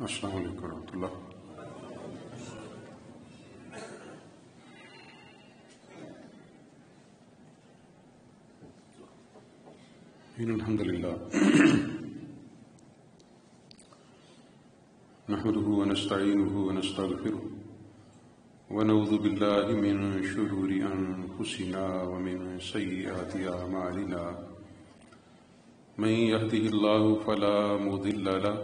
السلام علیکم ورحمۃ اللہ۔ ان الحمد للہ نحمده ونستعینه ونستغفره ونعوذ باللہ من شرور انفسنا ومن سیئات اعمالنا من يهده الله فلا مضل له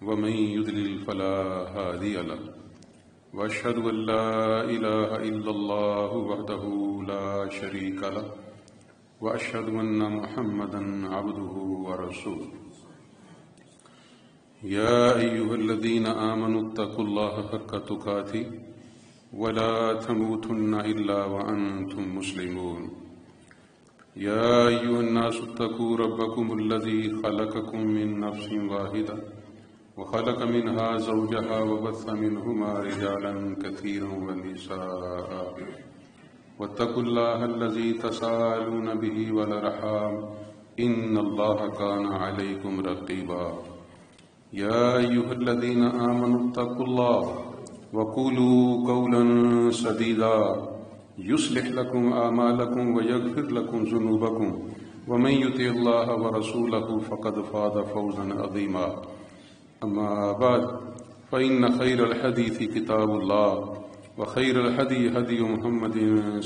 ومن يضلل فلا هادي له واشهد ان لا اله الا الله وحده لا شريك له واشهد ان محمدا عبده ورسوله يا ايها الذين امنوا اتقوا الله حق تقاته ولا تموتن الا وانتم مسلمون يا ايها الناس اتقوا ربكم الذي خلقكم من نفس واحده وخلق منها زوجها وبث منهما رجالا كثيرا ونساء واتقوا الله الذي تساءلون به والارحام ان الله كان عليكم رقيبا يا ايها الذين امنوا اتقوا الله وقولوا قولا سديدا يصلح لكم اعمالكم ويغفر لكم ذنوبكم ومن يطع الله ورسوله فقد فاز فوزا عظيما اما بعد فان خير الحديث كتاب الله وخير الهدي هدي محمد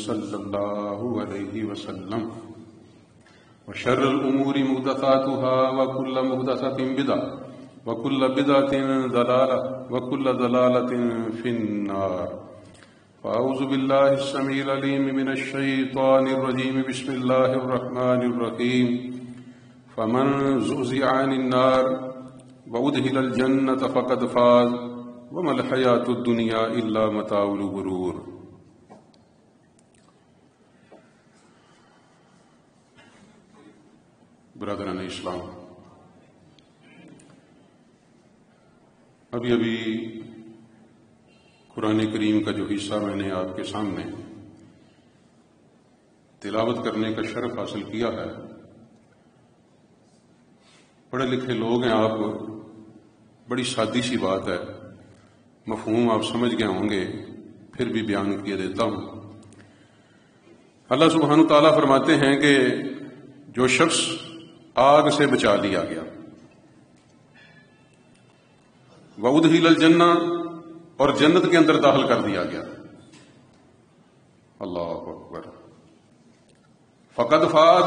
صلى الله عليه وسلم وشر الأمور محدثاتها وكل محدثة بدعة وكل بدعة ضلالة وكل ضلالة في النار فأعوذ بالله السميع العليم من الشيطان الرجيم بسم الله الرحمن الرحيم فمن زحزح عن النار وأدخل الجنة فقد فاز وما الحیات الدنیا الا متاع الغرور۔ برادران اسلام، ابھی قرآن کریم کا جو حصہ میں نے آپ کے سامنے تلاوت کرنے کا شرف حاصل کیا ہے، پڑھے لکھے لوگ ہیں آپ، بڑی سادی سی بات ہے، مفہوم آپ سمجھ گئے ہوں گے، پھر بھی بیان کیے دیتا ہوں۔ اللہ سبحانہ تعالیٰ فرماتے ہیں کہ جو شخص آگ سے بچا لیا گیا، وَأُدْخِلَ الْجَنَّةَ، اور جنت کے اندر داخل کر دیا گیا، اللہ اکبر، فقد فاز،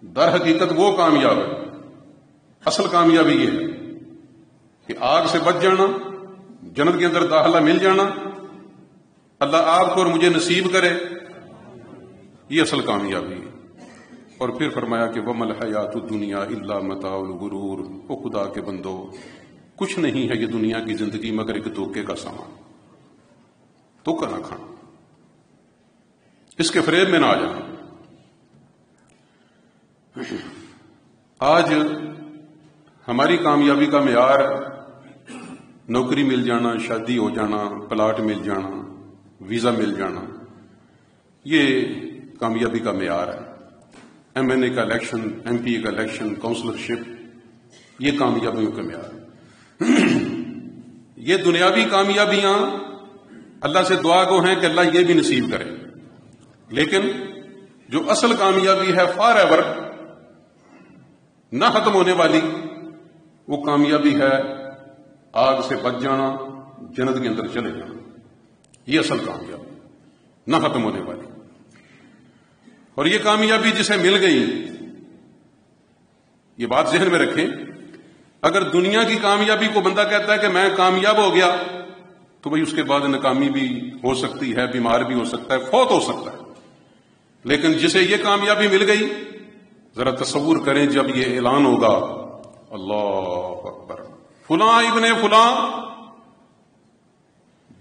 در حقیقت وہ کامیاب ہے۔ اصل کامیابی یہ ہے کہ آگ سے بچ جانا، جنت کے اندر داخلہ مل جانا، اللہ آپ کو اور مجھے نصیب کرے، یہ اصل کامیابی ہے۔ اور پھر فرمایا کہ وَمَا الْحَيَاةُ الدُّنْيَا إِلَّا مَتَاعُ الْغُرُورِ، وہ خدا کے بندو، کچھ نہیں ہے یہ دنیا کی زندگی مگر ایک دھوکے کا سامان، دھوکہ نہ کھانا، اس کے فریب میں نہ آ جانا۔ آج ہماری کامیابی کا معیار نوکری مل جانا، شادی ہو جانا، پلاٹ مل جانا، ویزا مل جانا، یہ کامیابی کا معیار ہے۔ ایم این اے کا الیکشن، ایم پی اے کا الیکشن، کونسلرشپ، یہ کامیابیوں کا معیار ہے۔ یہ دنیاوی کامیابیاں اللہ سے دعا گو ہیں کہ اللہ یہ بھی نصیب کرے، لیکن جو اصل کامیابی ہے فار ایور، نہ ختم ہونے والی، وہ کامیابی ہے آگ سے بچ جانا، جنت کے اندر چلے جانا، یہ اصل کامیابی، نہ ختم ہونے والی۔ اور یہ کامیابی جسے مل گئی، یہ بات ذہن میں رکھیں، اگر دنیا کی کامیابی کو بندہ کہتا ہے کہ میں کامیاب ہو گیا، تو بھئی اس کے بعد ناکامی بھی ہو سکتی ہے، بیمار بھی ہو سکتا ہے، فوت ہو سکتا ہے۔ لیکن جسے یہ کامیابی مل گئی، ذرا تصور کریں جب یہ اعلان ہوگا، اللہ اکبر، فلاں ابن فلاں،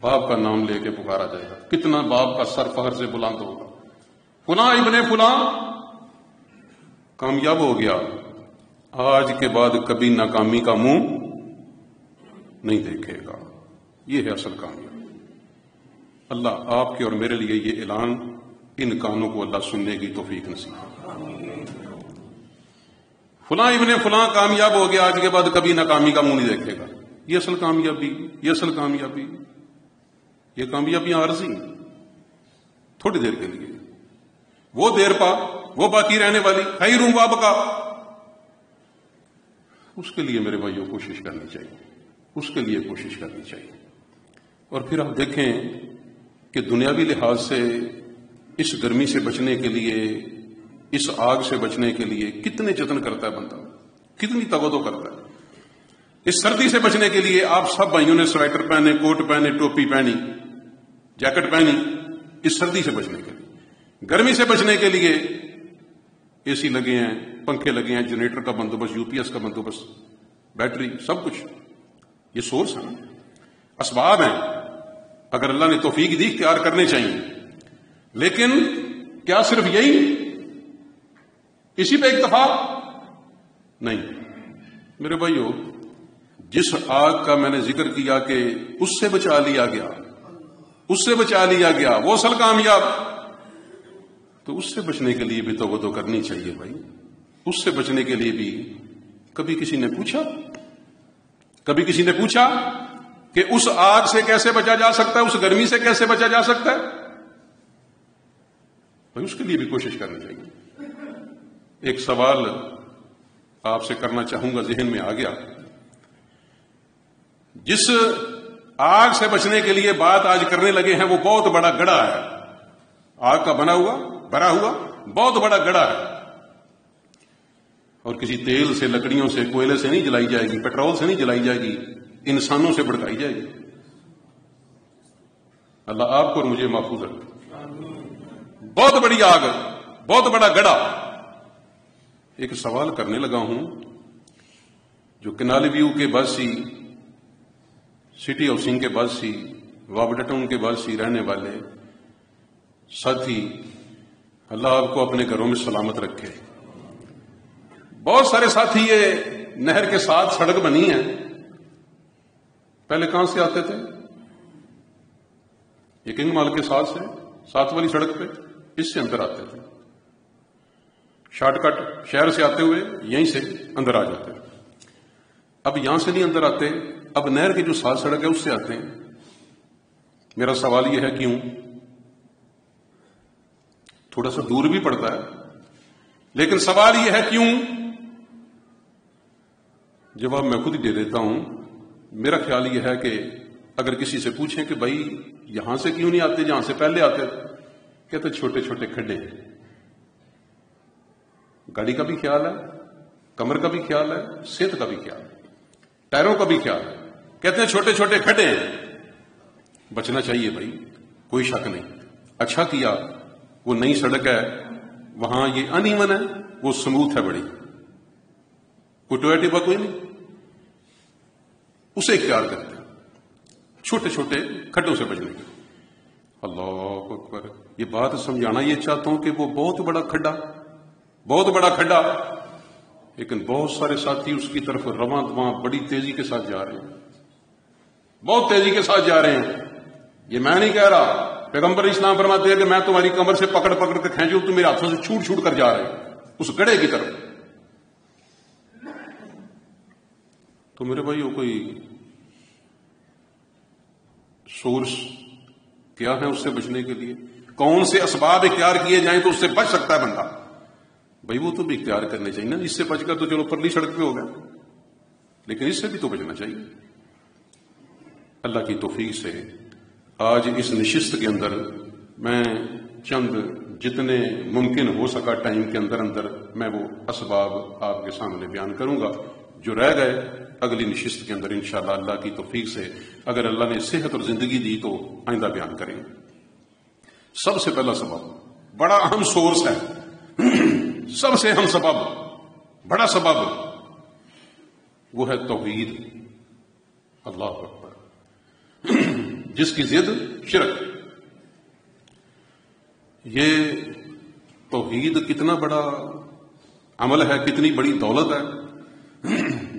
باپ کا نام لے کے پکارا جائے گا، کتنا باپ کا سر فخر سے بلند ہوگا، فلاں ابن فلاں کامیاب ہو گیا، آج کے بعد کبھی ناکامی کا منہ نہیں دیکھے گا، یہ ہے اصل کامیابی۔ اللہ آپ کے اور میرے لیے یہ اعلان، ان کانوں کو اللہ سننے کی توفیق نصیب۔ فلاں ابن فلاں کامیاب ہو گیا، آج کے بعد کبھی ناکامی کا منہ نہیں دیکھے گا. یہ اصل کامیابی، یہ اصل کامیابی. یہ کامیابیاں عارضی تھوڑی دیر کے لیے، وہ دیر پا وہ باقی رہنے والی خیر وابقا. اس کے لیے میرے بھائیوں کوشش کرنی چاہیے، اس کے لیے کوشش کرنی چاہیے. اور پھر آپ دیکھیں کہ دنیاوی لحاظ سے اس گرمی سے بچنے کے لیے، اس آگ سے بچنے کے لیے کتنے جتن کرتا ہے بندہ، کتنی توجہ کرتا ہے. اس سردی سے بچنے کے لیے آپ سب بھائیوں نے سویٹر پہنے، کوٹ پہنے، ٹوپی پہنی، جیکٹ پہنی، اس سردی سے بچنے کے لیے. گرمی سے بچنے کے لیے اے سی لگے ہیں، پنکھے لگے ہیں، جنریٹر کا بندوبست، یو پی ایس کا بندوبست، بیٹری، سب کچھ. یہ سورس ہے، اسباب ہیں. اگر اللہ نے توفیق دی اختیار کرنے چاہیے. لیکن کیا صرف یہی، اسی پہ اکتفا نہیں. میرے بھائیو، جس آگ کا میں نے ذکر کیا کہ اس سے بچا لیا گیا، اس سے بچا لیا گیا، وہ اصل کامیاب. تو اس سے بچنے کے لیے بھی توجہ کرنی چاہیے بھائی. اس سے بچنے کے لیے بھی کبھی کسی نے پوچھا، کبھی کسی نے پوچھا کہ اس آگ سے کیسے بچا جا سکتا ہے، اس گرمی سے کیسے بچا جا سکتا ہے؟ بھائی اس کے لیے بھی کوشش کرنی چاہیے. ایک سوال آپ سے کرنا چاہوں گا، ذہن میں آ گیا. جس آگ سے بچنے کے لیے بات آج کرنے لگے ہیں وہ بہت بڑا گڑھا ہے. آگ کا بنا ہوا، بھرا ہوا بہت بڑا گڑھا ہے. اور کسی تیل سے، لکڑیوں سے، کوئلے سے نہیں جلائی جائے گی، پیٹرول سے نہیں جلائی جائے گی، انسانوں سے بھڑکائی جائے گی. اللہ آپ کو اور مجھے محفوظ رکھے. بہت بڑی آگ، بہت بڑا گڑھا. ایک سوال کرنے لگا ہوں. جو کنال ویو کے باسی، سٹی ہاؤسنگ کے باسی، وابڈا ٹاؤن کے باسی رہنے والے ساتھی، اللہ آپ کو اپنے گھروں میں سلامت رکھے. بہت سارے ساتھی یہ نہر کے ساتھ سڑک بنی ہے، پہلے کہاں سے آتے تھے؟ یہ کنگ مال کے ساتھ سے، ساتھ والی سڑک پہ، اس سے اندر آتے تھے. شارٹ کٹ شہر سے آتے ہوئے یہیں سے اندر آ جاتے. اب یہاں سے نہیں اندر آتے، اب نہر کی جو ساتھ سڑک ہے اس سے آتے ہیں. میرا سوال یہ ہے کیوں؟ تھوڑا سا دور بھی پڑتا ہے، لیکن سوال یہ ہے کیوں؟ جواب میں خود ہی دے دیتا ہوں. میرا خیال یہ ہے کہ اگر کسی سے پوچھیں کہ بھائی یہاں سے کیوں نہیں آتے جہاں سے پہلے آتے، کہتے چھوٹے چھوٹے کھڈے ہیں. گاڑی کا بھی خیال ہے، کمر کا بھی خیال ہے، صحت کا بھی خیال ہے، ٹائروں کا بھی خیال ہے. کہتے ہیں چھوٹے چھوٹے کھڈے ہیں. بچنا چاہیے بھائی، کوئی شک نہیں. اچھا کیا وہ نئی سڑک ہے، وہاں یہ ان ایون ہے، وہ سموتھ ہے بڑی، کوئی ٹویا ٹپا کوئی نہیں، اسے اختیار کرتے ہیں چھوٹے چھوٹے کھڈوں سے بچنے کے. اللہ اکبر. یہ بات سمجھانا یہ چاہتا ہوں کہ وہ بہت بڑا کھڈا، بہت بڑا کھڈا، لیکن بہت سارے ساتھی اس کی طرف رواں دواں بڑی تیزی کے ساتھ جا رہے ہیں، بہت تیزی کے ساتھ جا رہے ہیں. یہ میں نہیں کہہ رہا، پیغمبر اسلام فرماتے ہیں کہ میں تمہاری کمر سے پکڑ پکڑ کے کھینچوں، تم میرے ہاتھوں سے چھوٹ چھوٹ کر جا رہے ہیں اس گڑھے کی طرف. تو میرے بھائیو کوئی سورس کیا ہے اس سے بچنے کے لیے؟ کون سے اسباب اختیار کیے جائیں تو اس سے بچ سکتا ہے بندہ؟ بھائی وہ تو بھی اختیار کرنے چاہیے نا. اس سے بچ کر تو چلو پرلی سڑک پہ ہو گیا، لیکن اس سے بھی تو بچنا چاہیے. اللہ کی توفیق سے آج اس نشست کے اندر میں چند جتنے ممکن ہو سکا ٹائم کے اندر اندر میں وہ اسباب آپ کے سامنے بیان کروں گا. جو رہ گئے اگلی نشست کے اندر انشاءاللہ اللہ کی توفیق سے اگر اللہ نے صحت اور زندگی دی تو آئندہ بیان کریں گے. سب سے پہلا سبب بڑا اہم سورس ہے، سب سے اہم سبب، بڑا سبب، وہ ہے توحید. اللہ اکبر. جس کی ضد شرک. یہ توحید کتنا بڑا عمل ہے، کتنی بڑی دولت ہے.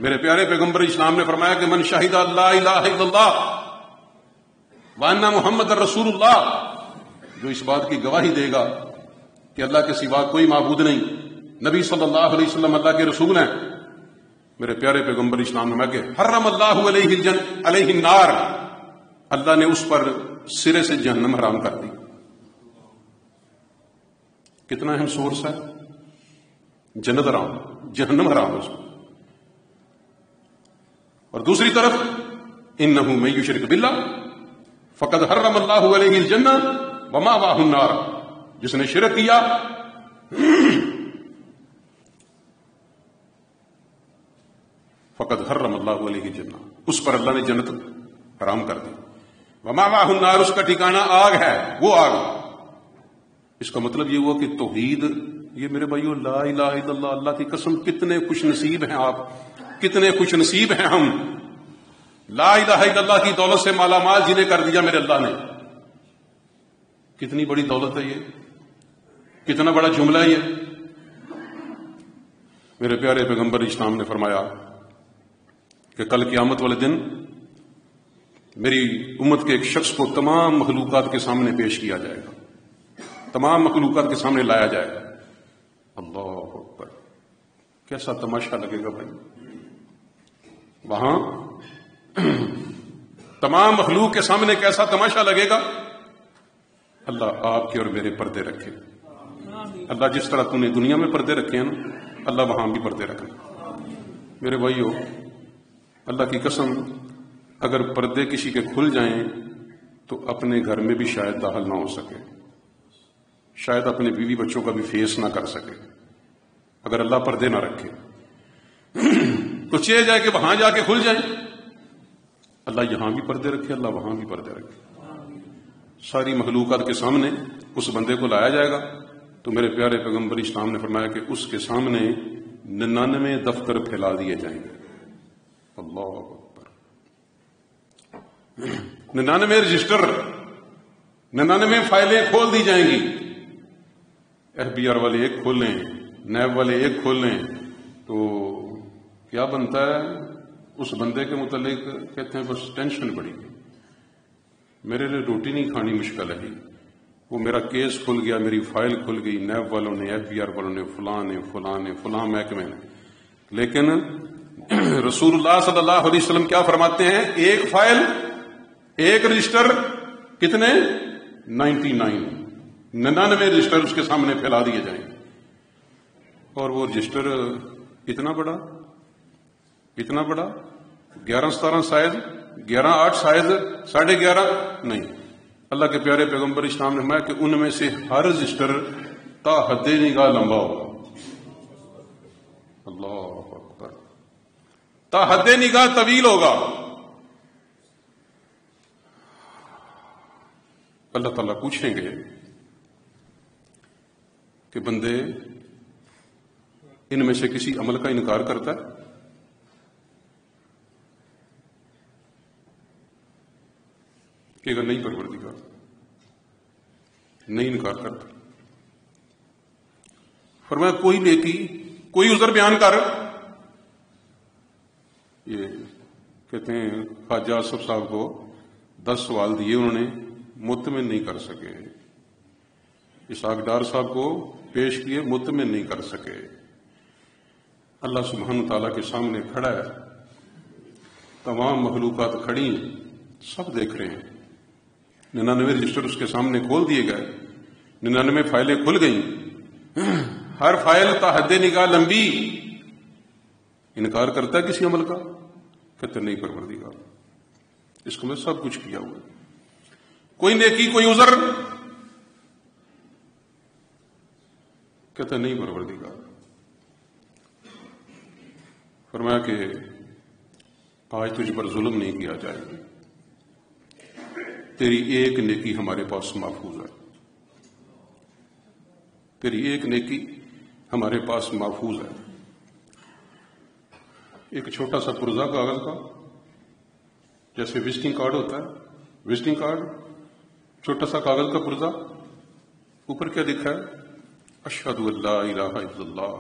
میرے پیارے پیغمبر اسلام نے فرمایا کہ من شہد لا الہ الا اللہ وان محمد رسول اللہ، جو اس بات کی گواہی دے گا کہ اللہ کے سوا کوئی معبود نہیں، نبی صلی اللہ علیہ وسلم اللہ کے رسول ہیں، میرے پیارے پیغمبر اسلام نے کہ حرم اللہ علیہ النار، اللہ نے اس پر سرے سے جہنم حرام کر دی. کتنا اہم سورس ہے، جنت حرام، جہنم حرام اس کو. اور دوسری طرف انہ من یشرک باللہ فقد حرم اللہ علیہ الجنہ ومأواہ النار، جس نے شرک کیا فقد حرم اللہ علیہ الجنہ، اس پر اللہ نے جنت حرام کر دی. ومأواہ النار، اس کا ٹھکانہ آگ ہے، وہ آگ. اس کا مطلب یہ ہوا کہ توحید، یہ میرے بھائیو لا الہ الا اللہ، اللہ کی قسم کتنے خوش نصیب ہیں آپ، کتنے خوش نصیب ہیں ہم. لا الہ الا اللہ کی دولت سے مالا مال جنہیں کر دیا میرے اللہ نے. کتنی بڑی دولت ہے یہ، کتنا بڑا جملہ ہے یہ. میرے پیارے پیغمبر اسلام نے فرمایا کہ کل قیامت والے دن میری امت کے ایک شخص کو تمام مخلوقات کے سامنے پیش کیا جائے گا، تمام مخلوقات کے سامنے لایا جائے گا. اللہ اکبر، کیسا تماشا لگے گا بھائی وہاں، تمام مخلوق کے سامنے کیسا تماشا لگے گا. اللہ آپ کے اور میرے پردے رکھے. اللہ جس طرح تو نے دنیا میں پردے رکھے ہیں نا، اللہ وہاں بھی پردے رکھے. میرے بھائیو اللہ کی قسم، اگر پردے کسی کے کھل جائیں تو اپنے گھر میں بھی شاید داخل نہ ہو سکے، شاید اپنے بیوی بچوں کا بھی فیس نہ کر سکے اگر اللہ پردے نہ رکھے. تو چاہے جائے کہ وہاں جا کے کھل جائیں، اللہ یہاں بھی پردے رکھے، اللہ وہاں بھی پردے رکھے. ساری مخلوقات کے سامنے اس بندے کو لایا جائے گا. تو میرے پیارے پیغمبر اسلام نے فرمایا کہ اس کے سامنے 99 دفتر پھیلا دیے جائیں گے. اللہ اکبر، 99 رجسٹر، 99 فائلیں کھول دی جائیں گی. ایف بی آر والے ایک کھول لیں، نیب والے ایک کھول لیں، تو کیا بنتا ہے اس بندے کے متعلق؟ کہتے ہیں بس ٹینشن بڑی، میرے لیے روٹی نہیں کھانی مشکل ہے. وہ میرا کیس کھل گیا، میری فائل کھل گئی، نیب والوں نے، ایف بی آر والوں نے، فلاں محکمے نے. لیکن رسول اللہ صلی اللہ علیہ وسلم کیا فرماتے ہیں؟ ایک فائل، ایک رجسٹر، کتنے؟ 99 رجسٹر اس کے سامنے پھیلا دیے جائیں. اور وہ رجسٹر اتنا بڑا 11-17 سائز، 11-8 سائز، 11.5 نہیں. اللہ کے پیارے پیغمبر اسلام نے فرمایا کہ ان میں سے ہر رجسٹر تا حد نگاہ لمبا ہوگا. اللہ اکبر، تا حد نگاہ طویل ہوگا. اللہ تعالیٰ پوچھیں گے کہ بندے ان میں سے کسی عمل کا انکار کرتا ہے؟ کہ اگر نہیں پروردگار، نہیں انکار کرتا. فرمایا کوئی نیکی، کوئی عذر بیان کر. یہ کہتے ہیں خواجہ آصف صاحب کو 10 سوال دیے، انہوں نے مطمئن نہیں کر سکے. اسحاق ڈار صاحب کو پیش کیے، مطمئن نہیں کر سکے. اللہ سبحانہ تعالیٰ کے سامنے کھڑا ہے، تمام مخلوقات کھڑی ہیں، سب دیکھ رہے ہیں. 99 رجسٹر اس کے سامنے کھول دیے گئے، 99 فائلیں کھل گئیں. ہر فائل تا حد نگاہ لمبی. انکار کرتا ہے کسی عمل کا؟ کہتے نہیں پروردگار، اس کو میں سب کچھ کیا ہوا. کوئی نیکی، کوئی عذر؟ کہتے نہیں پروردگار. فرمایا کہ آج تجھ پر ظلم نہیں کیا جائے گا، تیری ایک نیکی ہمارے پاس محفوظ ہے، تیری ایک نیکی ہمارے پاس محفوظ ہے. ایک چھوٹا سا پرزہ کاغذ کا، جیسے وزٹنگ کارڈ ہوتا ہے، وزٹنگ کارڈ، چھوٹا سا کاغذ کا پرزہ، اوپر کیا لکھا ہے؟ اشہد ان لا الہ الا اللہ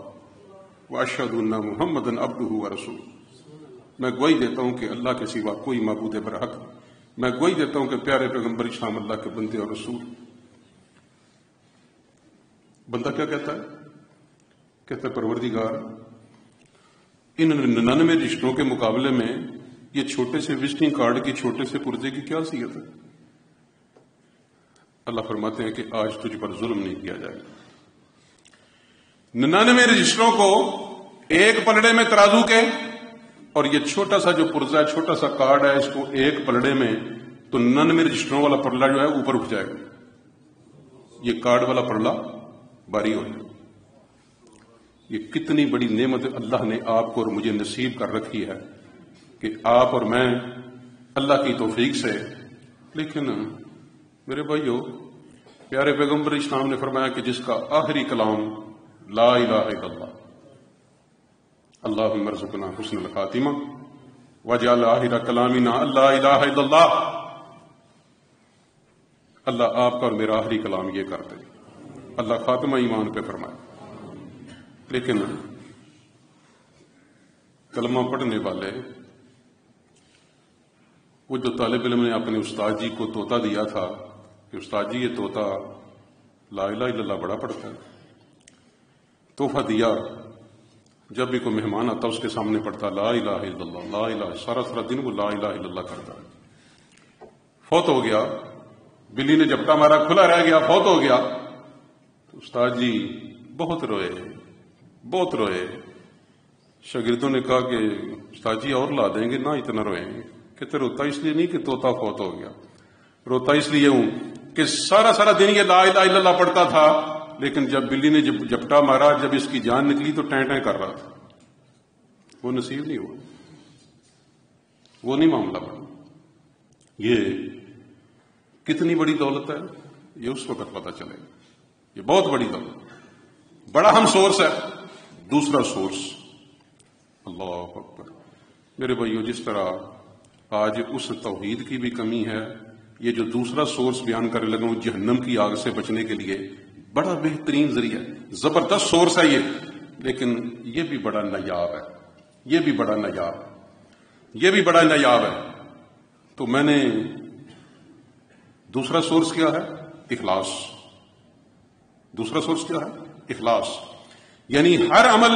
واشہد ان محمدًا عبدہ ورسولہ. میں گواہی دیتا ہوں کہ اللہ کے سوا کوئی معبود برحق، میں گواہی دیتا ہوں کہ پیارے پیغمبر اسلام اللہ کے بندے اور رسول. بندہ کیا کہتا ہے؟ کہتا ہے پروردگار ان 99 رشتوں کے مقابلے میں یہ چھوٹے سے وزٹنگ کارڈ کی چھوٹے سے پرزے کی کیا حیثیت ہے؟ اللہ فرماتے ہیں کہ آج تجھ پر ظلم نہیں کیا جائے گا. 99 رجسٹروں کو ایک پلڑے میں ترازو کے، اور یہ چھوٹا سا جو پرزا ہے، چھوٹا سا کارڈ ہے، اس کو ایک پلڑے میں، تو 99 رجسٹروں والا پلڑا جو ہے اوپر اٹھ جائے گا، یہ کارڈ والا پلڑا باری ہو جائے گا. یہ کتنی بڑی نعمت اللہ نے آپ کو اور مجھے نصیب کر رکھی ہے کہ آپ اور میں اللہ کی توفیق سے. لیکن میرے بھائیو، پیارے پیغمبر اسلام نے فرمایا کہ جس کا آخری کلام لا الہ الا اللہ، اللہم ارزقنا حسن الخاتمہ واجعل آخر کلامنا لا الہ الا اللہ، اللہ آپ کا اور میرا آخری کلام یہ کر دے، اللہ خاتمہ ایمان پہ فرمائے. لیکن کلمہ پڑھنے والے، وہ جو طالب علم نے اپنے استاد جی کو طوطا دیا تھا کہ استاد جی یہ طوطا لا الہ الا اللہ بڑا پڑھتا ہے، تحفہ دیا، جب بھی کوئی مہمان آتا اس کے سامنے پڑھتا لا الہ الا اللہ لا الہ، سارا دن وہ لا الہ الا اللہ کرتا ہے. فوت ہو گیا، بلی نے جھپٹا مارا، کھلا رہ گیا، فوت ہو گیا. تو استاد جی بہت روئے، بہت روئے. شاگردوں نے کہا کہ استاد جی اور لا دیں گے، نہ اتنا روئیں. کہتے روتا اس لیے نہیں کہ طوطا فوت ہو گیا، روتا اس لیے ہوں کہ سارا دن یہ لا الہ الا اللہ پڑھتا تھا، لیکن جب بلی نے جب جھپٹا مارا، جب اس کی جان نکلی تو ٹیں ٹیں کر رہا تھا. وہ نصیب نہیں ہوا، وہ نہیں معاملہ بنا. یہ کتنی بڑی دولت ہے، یہ اس وقت پتہ چلے گا. یہ بہت بڑی دولت، بڑا اہم سورس ہے. دوسرا سورس اللہ اکبر. میرے بھائیو، جس طرح آج اس توحید کی بھی کمی ہے، یہ جو دوسرا سورس بیان کرنے لگا ہوں جہنم کی آگ سے بچنے کے لیے، بڑا بہترین ذریعہ ہے، زبردست سورس ہے یہ، لیکن یہ بھی بڑا نایاب ہے، یہ بھی بڑا نایاب ہے، یہ بھی بڑا نایاب ہے. تو میں نے دوسرا سورس کیا ہے؟ اخلاص. دوسرا سورس کیا ہے؟ اخلاص. یعنی ہر عمل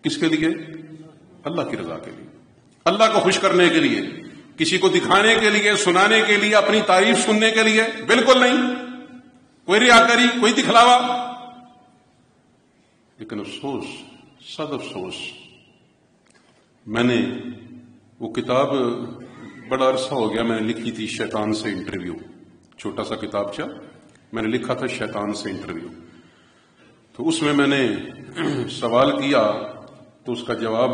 کس کے لیے؟ اللہ کی رضا کے لیے، اللہ کو خوش کرنے کے لیے، کسی کو دکھانے کے لیے، سنانے کے لیے، اپنی تعریف سننے کے لیے بالکل نہیں. کوئی ریاکاری، کوئی دکھلاوا. لیکن افسوس، صد افسوس، میں نے وہ کتاب بڑا عرصہ ہو گیا میں نے لکھی تھی، شیطان سے انٹرویو، چھوٹا سا کتابچہ میں نے لکھا تھا، شیطان سے انٹرویو. تو اس میں نے سوال کیا تو اس کا جواب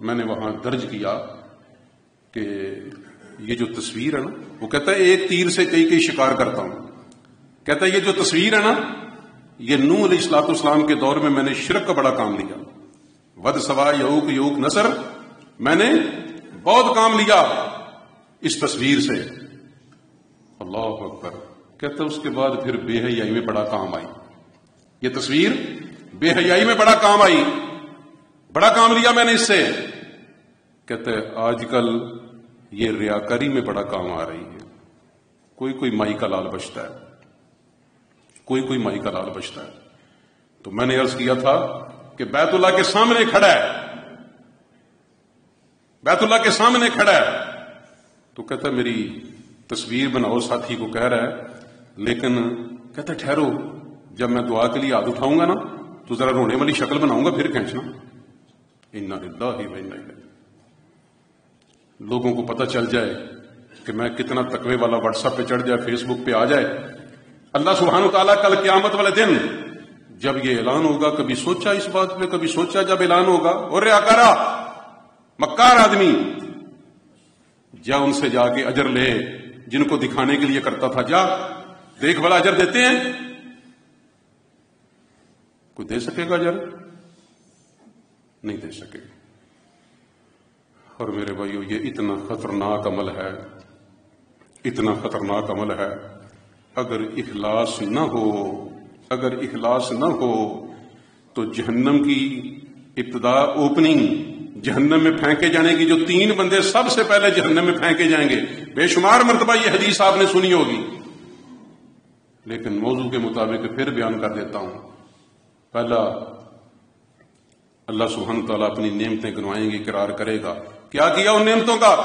میں نے وہاں درج کیا کہ یہ جو تصویر ہے نا، وہ کہتا ہے ایک تیر سے کئی شکار کرتا ہوں. کہتا ہے یہ جو تصویر ہے نا، یہ نوح علیہ الصلوۃ والسلام کے دور میں نے شرک کا بڑا کام لیا. ود سوا یعوق نصر، میں نے بہت کام لیا اس تصویر سے. اللہ اکبر. کہتا ہے اس کے بعد پھر بے حیائی میں بڑا کام آئی. یہ تصویر بے حیائی میں بڑا کام آئی، بڑا کام لیا میں نے اس سے. کہتا ہے آج کل یہ ریاکاری میں بڑا کام آ رہی ہے. کوئی مائی کا لال بچتا ہے، کوئی مائی کا لال بچتا ہے. تو میں نے عرض کیا تھا کہ بیت اللہ کے سامنے کھڑا ہے، بیت اللہ کے سامنے کھڑا ہے. تو کہتا ہے میری تصویر بناؤ، ساتھی کو کہہ رہا ہے، لیکن کہتا ہے ٹھہرو، جب میں دعا کے لیے ہاتھ اٹھاؤں گا نا تو ذرا رونے والی شکل بناؤں گا، پھر کھینچنا. انا للہ و انا الیہ. لوگوں کو پتہ چل جائے کہ میں کتنا تقوی والا، واٹس ایپ پہ چڑھ جائے، فیس بک پہ آ جائے. اللہ سبحانہ وتعالیٰ کل قیامت والے دن جب یہ اعلان ہوگا، کبھی سوچا اس بات پہ، کبھی سوچا جب اعلان ہوگا، اور ریاکارا مکار آدمی، جا ان سے جا کے اجر لے، جن کو دکھانے کے لیے کرتا تھا، جا دیکھ بھلا اجر دیتے ہیں؟ کوئی دے سکے گا اجر؟ نہیں دے سکے. اور میرے بھائیو، یہ اتنا خطرناک عمل ہے، اتنا خطرناک عمل ہے. اگر اخلاص نہ ہو، اگر اخلاص نہ ہو تو جہنم کی ابتدا، اوپننگ، جہنم میں پھینکے جانے کی جو 3 بندے سب سے پہلے جہنم میں پھینکے جائیں گے، بے شمار مرتبہ یہ حدیث آپ نے سنی ہوگی، لیکن موضوع کے مطابق پھر بیان کر دیتا ہوں. پہلا اللہ سبحانہ تعالیٰ اپنی نعمتیں گنوائیں گے، اقرار کرے گا. کیا کیا ان نعمتوں کا؟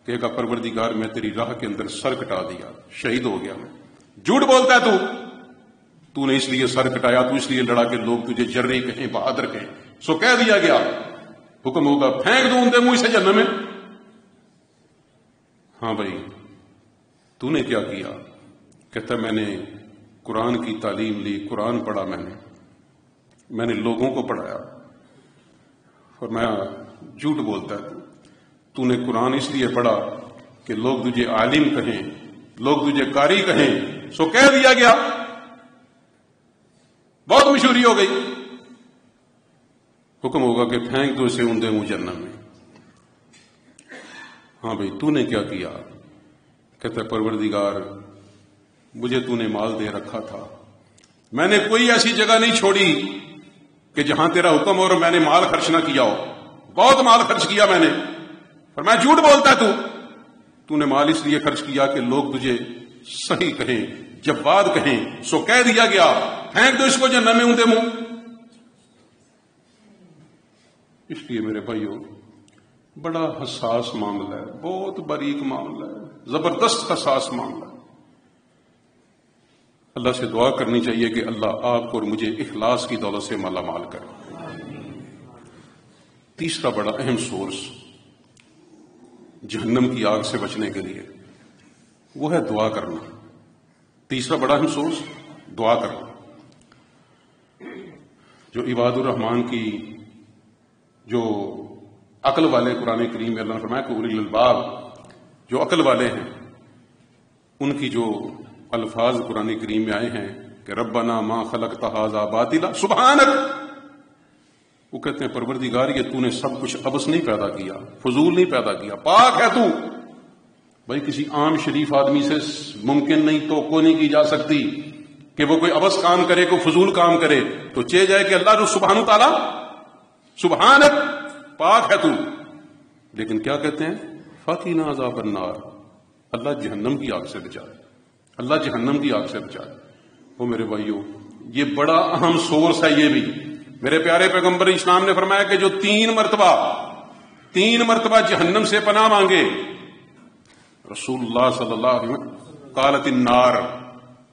کہے گا پروردگار میں تیری راہ کے اندر سر کٹا دیا، شہید ہو گیا میں. جھوٹ بولتا ہے تو نے اس لیے سر کٹایا، تو اس لیے لڑا کہ لوگ تجھے جرری کہیں، بہادر کہیں. سو کہہ دیا گیا، حکم ہوگا پھینک دوں اندے منہ سے جہنم میں. ہاں بھائی تو نے کیا کیا؟ کہتا میں نے قرآن کی تعلیم لی، قرآن پڑھا، میں نے لوگوں کو پڑھایا. فرمایا جھوٹ بولتا ہے تو نے قرآن اس لیے پڑھا کہ لوگ تجھے عالم کہیں، لوگ تجھے قاری کہیں. سو کہہ دیا گیا، بہت مشہوری ہو گئی. حکم ہوگا کہ پھینک دو اسے اندھے منہ جہنم میں. ہاں بھائی تو نے کیا کیا؟ کہتا ہے پروردگار مجھے تو نے مال دے رکھا تھا، میں نے کوئی ایسی جگہ نہیں چھوڑی کہ جہاں تیرا حکم اور میں نے مال خرچ نہ کیا ہو. بہت مال خرچ کیا میں نے. پر میں جھوٹ بولتا ہے تو نے مال اس لیے خرچ کیا کہ لوگ تجھے صحیح کہیں، جواد کہیں. سو کہہ دیا گیا پھینک دو اس کو جہنم میں اندھے منہ. اس لیے میرے بھائیو بڑا حساس معاملہ ہے، بہت باریک معاملہ ہے، زبردست حساس معاملہ ہے. اللہ سے دعا کرنی چاہیے کہ اللہ آپ کو اور مجھے اخلاص کی دولت سے مالا مال کرے. تیسرا بڑا اہم سورس جہنم کی آگ سے بچنے کے لیے وہ ہے دعا کرنا. تیسرا بڑا اہم سورس دعا کرنا. جو عباد الرحمان کی جو عقل والے، قرآن کریم میں اللہ نے فرمایا کہ اولی الالباب، جو عقل والے ہیں ان کی جو الفاظ قرآن کریم میں آئے ہیں کہ ربنا ما خلقت ھذا باطلا سبحانک، وہ کہتے ہیں پروردگار یہ تو نے سب کچھ عبث نہیں پیدا کیا، فضول نہیں پیدا کیا، پاک ہے تو. بھائی کسی عام شریف آدمی سے ممکن نہیں، توقع نہیں کی جا سکتی کہ وہ کوئی عبث کام کرے، کوئی فضول کام کرے. تو چاہے جائے کہ اللہ سبحانہ تعالیٰ سبحانک پاک ہے تو. لیکن کیا کہتے ہیں فقنا عذاب النار، اللہ جہنم کی آگ سے بچائے، اللہ جہنم کی آگ سے بچائے. وہ میرے بھائیو یہ بڑا اہم سورس ہے. یہ بھی میرے پیارے پیغمبر اسلام نے فرمایا کہ جو تین مرتبہ جہنم سے پناہ مانگے، رسول اللہ صلی اللہ علیہ وسلم قالت النار،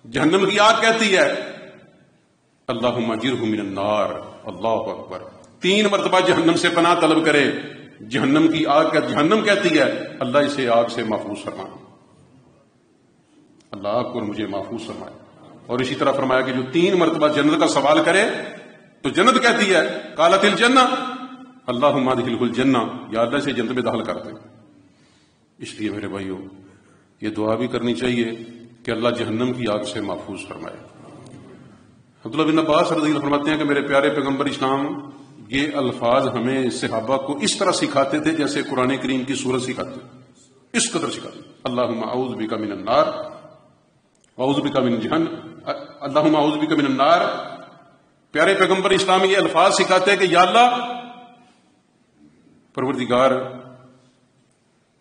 جہنم کی آگ کہتی ہے اللہم اجرہ من النار. اللہ اکبر. 3 مرتبہ جہنم سے پناہ طلب کرے، جہنم کی آگ کا جہنم کہتی ہے اللہ اسے آگ سے محفوظ فرمائے. اللہ آپ کو اور مجھے محفوظ فرمائے. اور اسی طرح فرمایا کہ جو 3 مرتبہ جنت کا سوال کرے تو جنت کہتی ہے قالت الجنہ اللہم ادخلہ الجنہ، یا اللہ سے جنت میں داخل کر دے. اس لیے میرے بھائیو یہ دعا بھی کرنی چاہیے کہ اللہ جہنم کی آگ سے محفوظ فرمائے. عبداللہ بن عباس رضی اللہ عنہ فرماتے ہیں کہ میرے پیارے پیغمبر اسلام یہ الفاظ ہمیں صحابہ کو اس طرح سکھاتے تھے جیسے قرآن کریم کی سورت سکھاتے، اس قدر سکھاتے. اللہم اعوذ بک من النار، اعوذ بک من جہنم، اللہم اعوذ بک من النار. پیارے پیغمبر اسلام یہ الفاظ سکھاتے ہیں کہ یا اللہ پروردگار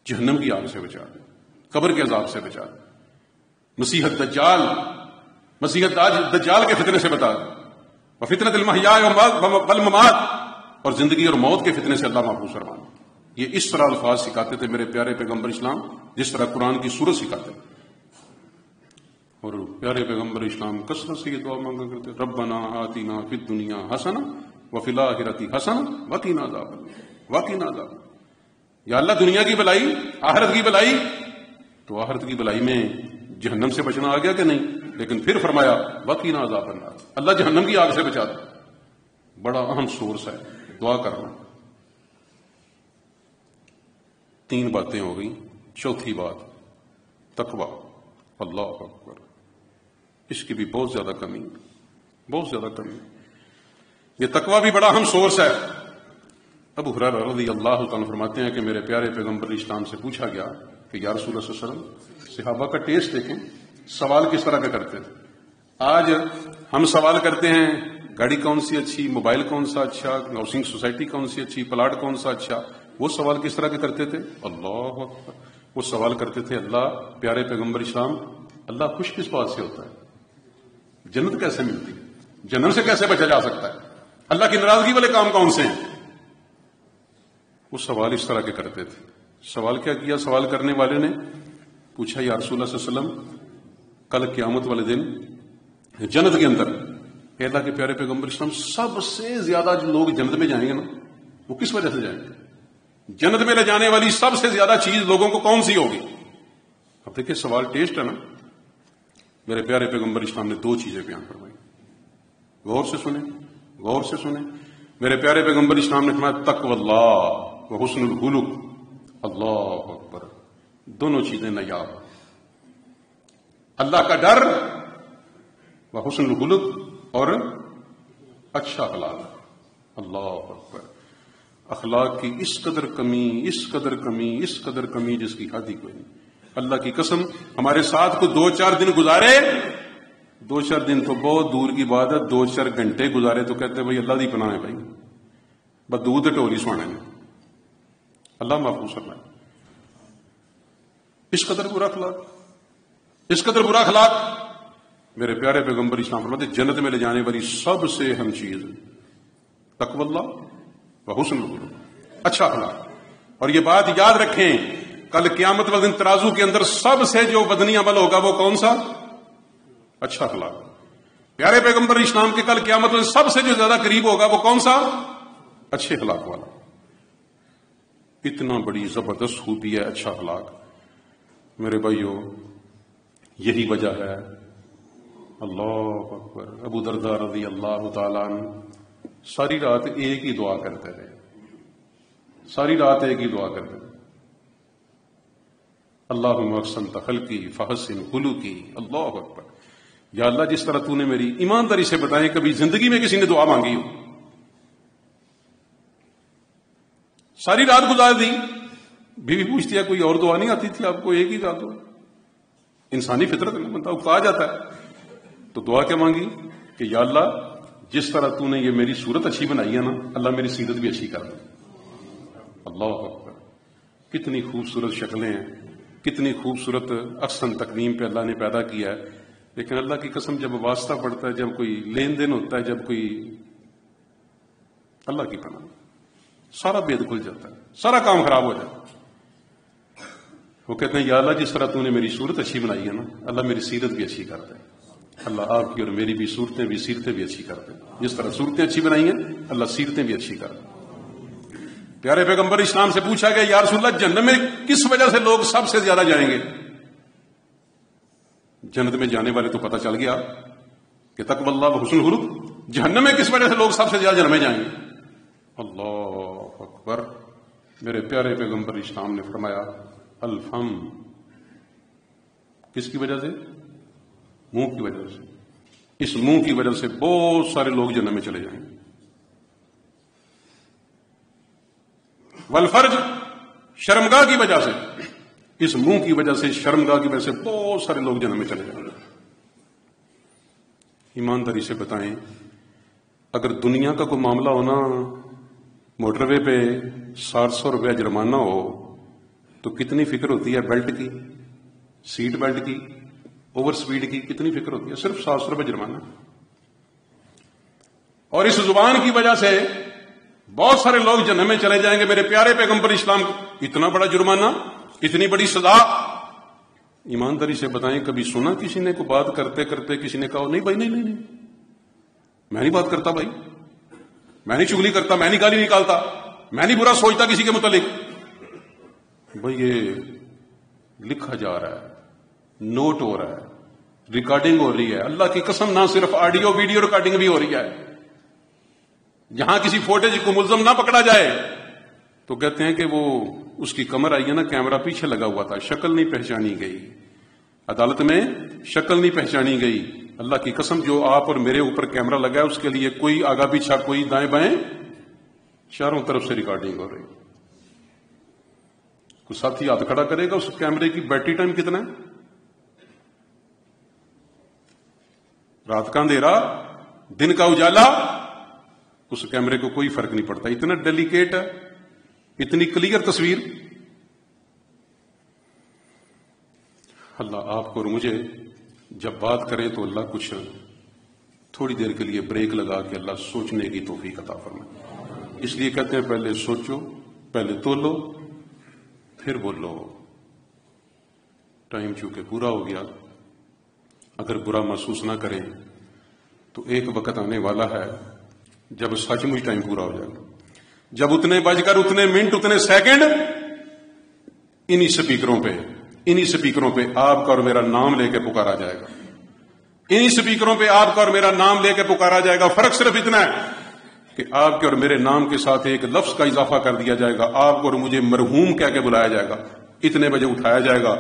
جہنم کی آگ سے بچا دے، قبر کے عذاب سے بچا دے، مسیح دجال کے فتنے سے بتا دے، وفتنۃ المحیاء والممات، اور زندگی اور موت کے فتنے سے اللہ محفوظ فرما. یہ اس طرح الفاظ سکھاتے تھے میرے پیارے پیغمبر اسلام جس طرح قرآن کی سورت سکھاتے. اور پیارے پیغمبر اسلام کثرت سے یہ دعا مانگا کرتے ربنا آتنا فی الدنیا حسنہ وفی الآخرۃ حسنہ وقنا عذاب. یا اللہ دنیا کی بلائی، آخرت کی بلائی. تو آخرت کی بلائی میں جہنم سے بچنا آ گیا کہ نہیں؟ لیکن پھر فرمایا وقنا عذاب النار، اللہ جہنم کی آگ سے بچا دے. بڑا اہم سورس ہے دعا کرنا. 3 باتیں ہو گئی. چوتھی بات تقویٰ. اللہ اکبر. اس کی بھی بہت زیادہ کمی. یہ تقویٰ بھی بڑا اہم سورس ہے. ابو ہریرہ رضی اللہ تعالیٰ فرماتے ہیں کہ میرے پیارے پیغمبر اسلام سے پوچھا گیا کہ یا رسول اللہ صلی اللہ علیہ وسلم صحابہ کا ٹیسٹ دیکھیں، سوال کس طرح کا کرتے تھے. آج ہم سوال کرتے ہیں گاڑی کون سی اچھی، موبائل کون سا اچھا، ہاؤسنگ سوسائٹی کون سی اچھی، پلاٹ کون سا اچھا. وہ سوال کس طرح کے کرتے تھے؟ اللہ اکبر. وہ سوال کرتے تھے اللہ پیارے پیغمبر اسلام اللہ خوش کس بات سے ہوتا ہے، جنت کیسے ملتی ہے، جہنم سے کیسے بچا جا سکتا ہے؟ اللہ کی ناراضگی والے کام کون سے ہیں؟ وہ سوال اس طرح کے کرتے تھے. سوال کیا کیا؟ سوال کرنے والے نے پوچھا یا رسول اللہ صلی اللہ علیہ وسلم کل قیامت والے دن جنت کے اندر کہ اللہ کے پیارے پیغمبر اسلام سب سے زیادہ جو لوگ جنت میں جائیں گے نا وہ کس وجہ سے جائیں گے؟ جنت میں لے جانے والی سب سے زیادہ چیز لوگوں کو کون سی ہوگی؟ اب دیکھیں سوال ٹیسٹ ہے نا. میرے پیارے پیغمبر اسلام نے 2 چیزیں بیان فرمائی. غور سے سنیں، غور سے سنیں. میرے پیارے پیغمبر اسلام نے فرمایا تقوی اللہ و حسن الخلق. اللہ اکبر. دونوں چیزیں نایاب. اللہ کا ڈر و حسن الخلق اور اچھا اخلاق. اللہ اکبر. اخلاق کی اس قدر کمی، اس قدر کمی، اس قدر کمی جس کی حد ہی کوئی نہیں. اللہ کی قسم ہمارے ساتھ کو 2-4 دن گزارے، 2-4 دن تو بہت دور کی بات ہے، 2-4 گھنٹے گزارے تو کہتے ہیں بھائی اللہ دی پناہ ہے بھائی، بس دودھ ٹوری سونے نے. اللہ محفوظ کرنا. اس قدر برا اخلاق، اس قدر برا اخلاق. میرے پیارے پیغمبر اسلام فرماتے جنت میں لے جانے والی سب سے اہم چیز تقوی اللہ و حسن الخلق، اچھا اخلاق. اور یہ بات یاد رکھیں کل قیامت والے دن ترازو کے اندر سب سے جو وزنی عمل ہوگا وہ کون سا؟ اچھا اخلاق. پیارے پیغمبر اسلام کے کل قیامت والے سب سے جو زیادہ قریب ہوگا وہ کون سا؟ اچھے اخلاق والا. اتنا بڑی زبردست خوبی ہے اچھا اخلاق. میرے بھائیو یہی وجہ ہے. اللہ اکبر. ابو درداء رضی اللہ تعالیٰ عنہ ساری رات ایک ہی دعا کرتے رہے، ساری رات ایک ہی دعا کرتے رہے. اللہم احسنت خلقی فحسن خلقی. اللہ اکبر. یا اللہ جس طرح تو نے میری ایمانداری سے بتائیں کبھی زندگی میں کسی نے دعا مانگی ہو؟ ساری رات گزار دی. بیوی پوچھتی ہے کوئی اور دعا نہیں آتی تھی آپ کو؟ ایک ہی دعا تو انسانی فطرت میں بنتا کہا جاتا ہے. تو دعا کیا مانگی کہ یا اللہ جس طرح تو نے یہ میری صورت اچھی بنائی ہے نا اللہ میری سیرت بھی اچھی کر دے. اللہ اکبر. کتنی خوبصورت شکلیں ہیں، کتنی خوبصورت احسن تقویم پہ اللہ نے پیدا کیا ہے. لیکن اللہ کی قسم جب واسطہ پڑتا ہے، جب کوئی لین دین ہوتا ہے، جب کوئی اللہ کی پناہ سارا بید کھل جاتا ہے، سارا کام خراب ہو جاتا ہے. وہ کہتے ہیں یا اللہ جس طرح تو نے میری صورت اچھی بنائی ہے نا اللہ میری سیرت بھی اچھی کر دے. اللہ آپ کی اور میری بھی صورتیں بھی سیرتیں بھی اچھی کر دے. جس طرح صورتیں اچھی بنائی ہیں اللہ سیرتیں بھی اچھی کر دے. پیارے پیغمبر اسلام سے پوچھا گیا یا رسول اللہ جنت میں کس وجہ سے لوگ سب سے زیادہ جائیں گے؟ جنت میں جانے والے تو پتہ چل گیا کہ تقوی اللہ و حسن الخلق. جہنم میں کس وجہ سے لوگ سب سے زیادہ جنم میں جائیں گے؟ اللہ اکبر. میرے پیارے پیغمبر اسلام نے فرمایا الفم. کس کی وجہ سے؟ منہ کی وجہ سے. اس منہ کی وجہ سے بہت سارے لوگ جنت میں چلے جائیں گے. والفرج شرمگاہ کی وجہ سے، اس منہ کی وجہ سے شرمگاہ کی وجہ سے بہت سارے لوگ جنت میں چلے جائیں گے. ایمانداری سے بتائیں اگر دنیا کا کوئی معاملہ ہونا موٹر وے پہ 700 روپیہ جرمانہ ہو تو کتنی فکر ہوتی ہے بیلٹ کی، سیٹ بیلٹ کی، اوور سپیڈ کی کتنی فکر ہوتی ہے. صرف 700 روپے جرمانہ. اور اس زبان کی وجہ سے بہت سارے لوگ جنت میں چلے جائیں گے. میرے پیارے پیغمبر اسلام اتنا بڑا جرمانہ، اتنی بڑی سزا. ایمانداری سے بتائیں کبھی سنا کسی نے کو بات کرتے کرتے کسی نے کہا نہیں بھائی نہیں نہیں میں نہیں بات کرتا بھائی، میں نہیں چغلی کرتا، میں نہیں گالی نکالتا، میں نہیں برا سوچتا کسی کے متعلق. بھائی یہ لکھا جا رہا ہے، نوٹ ہو رہا ہے، ریکارڈنگ ہو رہی ہے. اللہ کی قسم نہ صرف آڈیو ویڈیو ریکارڈنگ بھی ہو رہی ہے. جہاں کسی فوٹیج کو ملزم نہ پکڑا جائے تو کہتے ہیں کہ وہ اس کی کمر آئی ہے نا کیمرہ پیچھے لگا ہوا تھا، شکل نہیں پہچانی گئی. عدالت میں شکل نہیں پہچانی گئی. اللہ کی قسم جو آپ اور میرے اوپر کیمرہ لگا ہے اس کے لیے کوئی آگا پیچھا، کوئی دائیں بائیں، چاروں طرف سے ریکارڈنگ ہو رہی. کوئی ساتھی ہاتھ کھڑا کرے گا اس کیمرے کی بیٹری ٹائم کتنا ہے؟ رات کا اندھیرا دن کا اجالا اس کیمرے کو کوئی فرق نہیں پڑتا. اتنا ڈیلیکیٹ ہے، اتنی کلیئر تصویر. اللہ آپ کو اور مجھے جب بات کریں تو اللہ کچھ تھوڑی دیر کے لیے بریک لگا کے اللہ سوچنے کی توفیق عطا فرمائے۔ اس لیے کہتے ہیں پہلے سوچو، پہلے تولو، پھر بولو۔ ٹائم چونکہ پورا ہو گیا، اگر برا محسوس نہ کریں تو ایک وقت آنے والا ہے جب سچ مچ ٹائم پورا ہو جائے گا، جب اتنے بج کر اتنے منٹ اتنے سیکنڈ انہی سپیکروں پہ آپ کا اور میرا نام لے کے پکارا جائے گا، انہی سپیکروں پہ آپ کا اور میرا نام لے کے پکارا جائے گا۔ فرق صرف اتنا ہے کہ آپ کے اور میرے نام کے ساتھ ایک لفظ کا اضافہ کر دیا جائے گا، آپ کو اور مجھے مرحوم کہہ کے بلایا جائے گا، اتنے بجے اٹھایا جائے گا،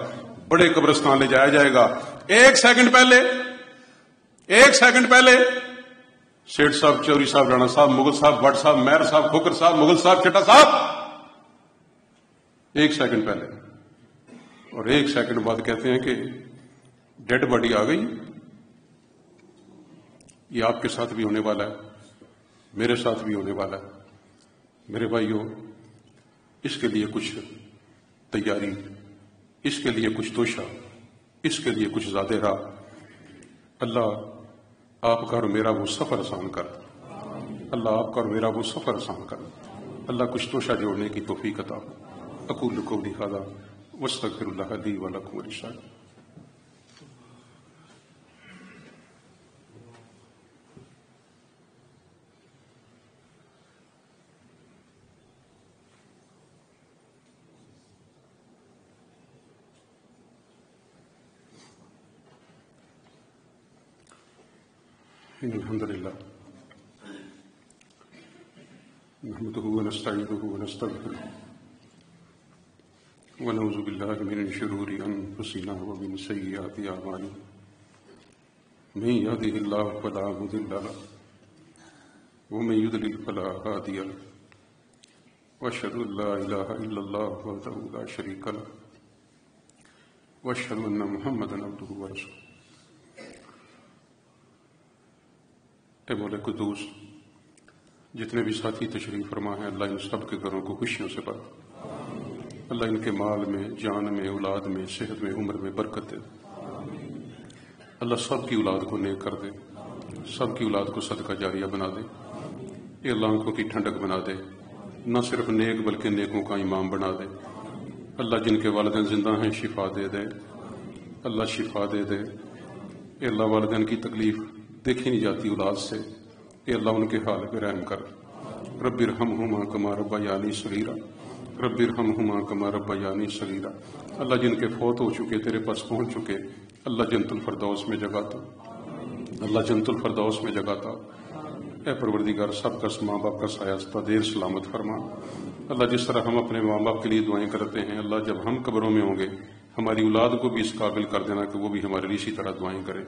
بڑے قبرستان لے جایا جائے گا۔ ایک سیکنڈ پہلے سیٹھ صاحب، چوری صاحب، رانا صاحب، مغل صاحب، بٹ صاحب، مہر صاحب، کھوکر صاحب، مغل صاحب، چٹا صاحب، ایک سیکنڈ پہلے، اور ایک سیکنڈ بعد کہتے ہیں کہ ڈیڈ باڈی آ گئی۔ یہ آپ کے ساتھ بھی ہونے والا ہے، میرے ساتھ بھی ہونے والا ہے۔ میرے بھائیوں، اس کے لیے کچھ تیاری، اس کے لیے کچھ توشہ، اس کے لیے کچھ زیادہ راہ۔ اللہ آپ کا اور میرا وہ سفر آسان کر، اللہ آپ کا اور میرا وہ سفر آسان کر، اللہ کچھ توشہ جوڑنے کی توفیق عطا۔ اقول قولی ھذا واستغفر اللہ لی ولکم وللسائرین۔ الحمد للہ نحمده ونستعینه ونستغفره ونعوذ باللہ من شرور انفسنا ومن سیئات اعمالنا من یهده اللہ فلا مضل له ومن یضلل فلا ہادی له واشهد ان لا الہ الا اللہ وحدہ لا شریک له واشهد ان محمدا عبدہ ورسولہ۔ اے مولا قدوس، جتنے بھی ساتھی تشریف فرما ہیں اللہ ان سب کے گھروں کو خوشیوں سے بھر، اللہ ان کے مال میں، جان میں، اولاد میں، صحت میں، عمر میں برکت دے، اللہ سب کی اولاد کو نیک کر دے، سب کی اولاد کو صدقہ جاریہ بنا دے، اے اللہ آنکھوں کی ٹھنڈک بنا دے، نہ صرف نیک بلکہ نیکوں کا امام بنا دے۔ اللہ جن کے والدین زندہ ہیں شفا دے دے، اللہ شفا دے دے۔ اے اللہ والدین کی تکلیف دیکھی نہیں جاتی اولاد سے، اے اللہ ان کے حال پہ رحم کر۔ رب ارحمہما کما ربیانی صغیرا، رب ارحمہما کما ربیانی صغیرا۔ اللہ جن کے فوت ہو چکے، تیرے پاس پہنچ چکے، اللہ جنت الفردوس میں جگہ دو، اللہ جنت الفردوس میں جگہ دو۔ اے پروردگار، سب کا ماں باپ کا سایہ دیر سلامت فرما۔ اللہ جس طرح ہم اپنے ماں باپ کے لیے دعائیں کرتے ہیں، اللہ جب ہم قبروں میں ہوں گے ہماری اولاد کو بھی اس قابل کر دینا کہ وہ بھی ہمارے لیے اسی طرح دعائیں کرے۔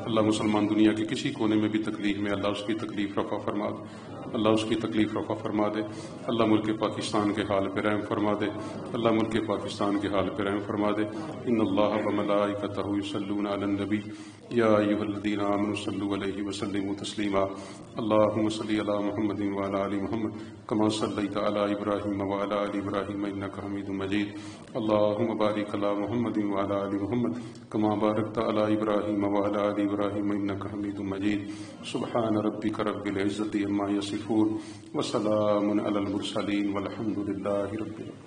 اللہ مسلمان دنیا کے کسی کونے میں بھی تکلیف میں، اللہ اس کی تکلیف رفع فرما دے، اللہ اس کی تکلیف رفع فرما دے۔ اللہ ملک پاکستان کے حال پہ رحم فرما دے، اللہ ملک پاکستان کے حال پہ رحم فرما دے۔ ان اللہ وملائکتہ یصلون علی النبی یا ایھا الذین آمنوا صلوا علیہ وسلموا تسلیما۔ اللہم صل علی محمد وعلی آل محمد کما صلیت علی ابراہیم وعلی آل ابراہیم انک حمید مجید۔ اللہم بارک علی محمد وعلی آل محمد کما بارکت علی ابراہیم وعلی آل ابراہیم انک حمید مجید۔ سبحان ربک رب العزۃ عما یصفون وسلام علی المرسلین والحمد للہ رب العالمین۔